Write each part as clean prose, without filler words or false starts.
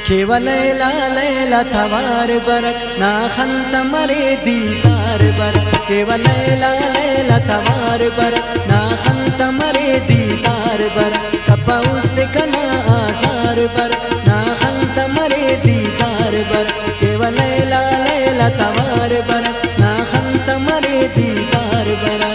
केवल लैला लैला थवार बरक ना खंत मरे दीदार बरक केवल लैला लैला थवार बरक ना खंत मरे दीदार बरक कपा उसने कना आसार बरक ना खंत मरे दीदार बरक केवल लैला लैला थवार बरक ना खंत मरे दीदार बरक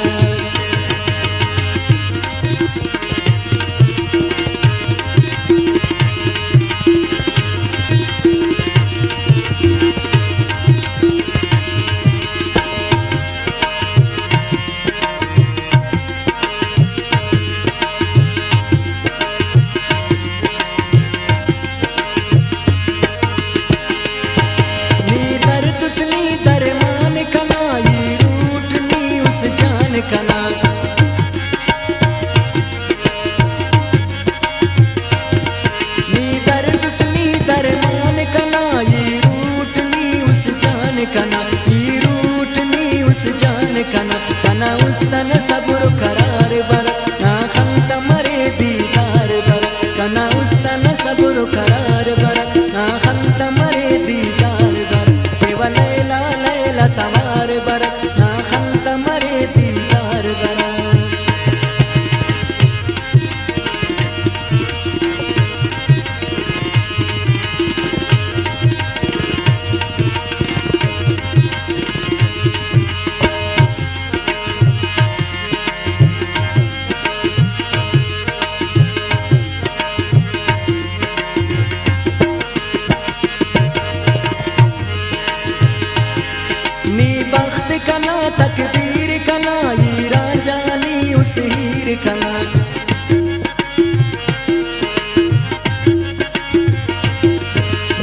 कना तकदीर कना हीरा जानी उस हीर कना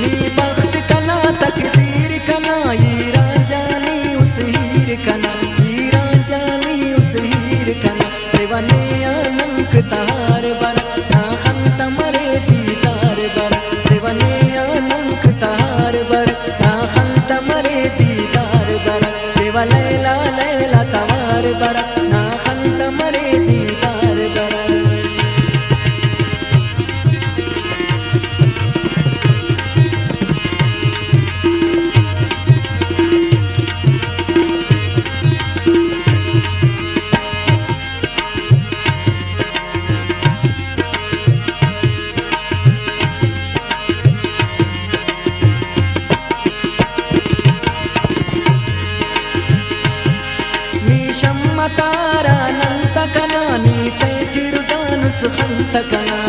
नी बख्त कना तकदीर कना हीरा जानी उस हीर कना हीरा जानी उस हीर कना सेवने अनंक तार बर ना खंत मरे दीदार बर सेवने अनंक तार बर ना खंत मरे दीदार बर लैला लैला तवार बरक ना खंत मरे दीदार बरक तारानंत कना नीते चिरुदानुस खंत कना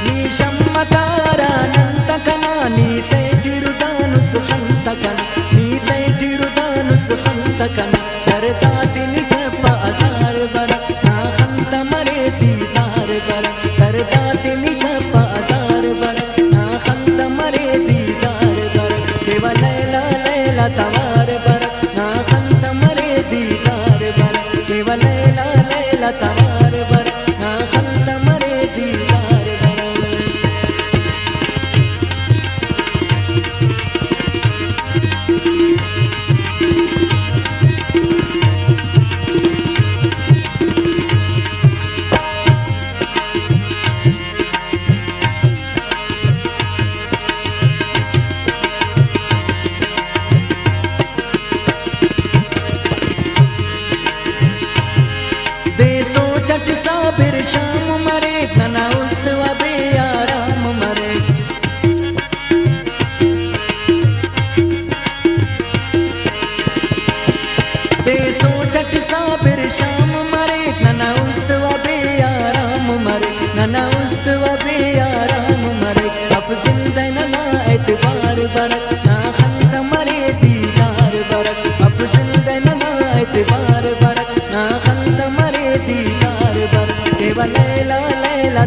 नीशम्म तारानंत कना नीते चिरुदानुस खंत कना नीते चिरुदानुस खंत कना करता दिन गप्पा असार बरक ना खंत मरे दीदार बरक करता दिन गप्पा असार बरक ना खंत मरे दीदार बरक केवल तवार बरक ना खंत मरे दीदार बरक केवल लैला लैला तवार बरक ना खंत मरे दीदार बरक चट साबिर शाम मरे घना उस्तवा बेआराम मरे देसो चट साबिर शाम मरे घना उस्तवा बेआराम मरे घना उस्तवा बेआराम मरे अफज़ल दैना एतबार बरक ना खंत मरे दीदार बरक अफज़ल दैना एतबार बरक ना खंत मरे दीदार केवल लैला लैला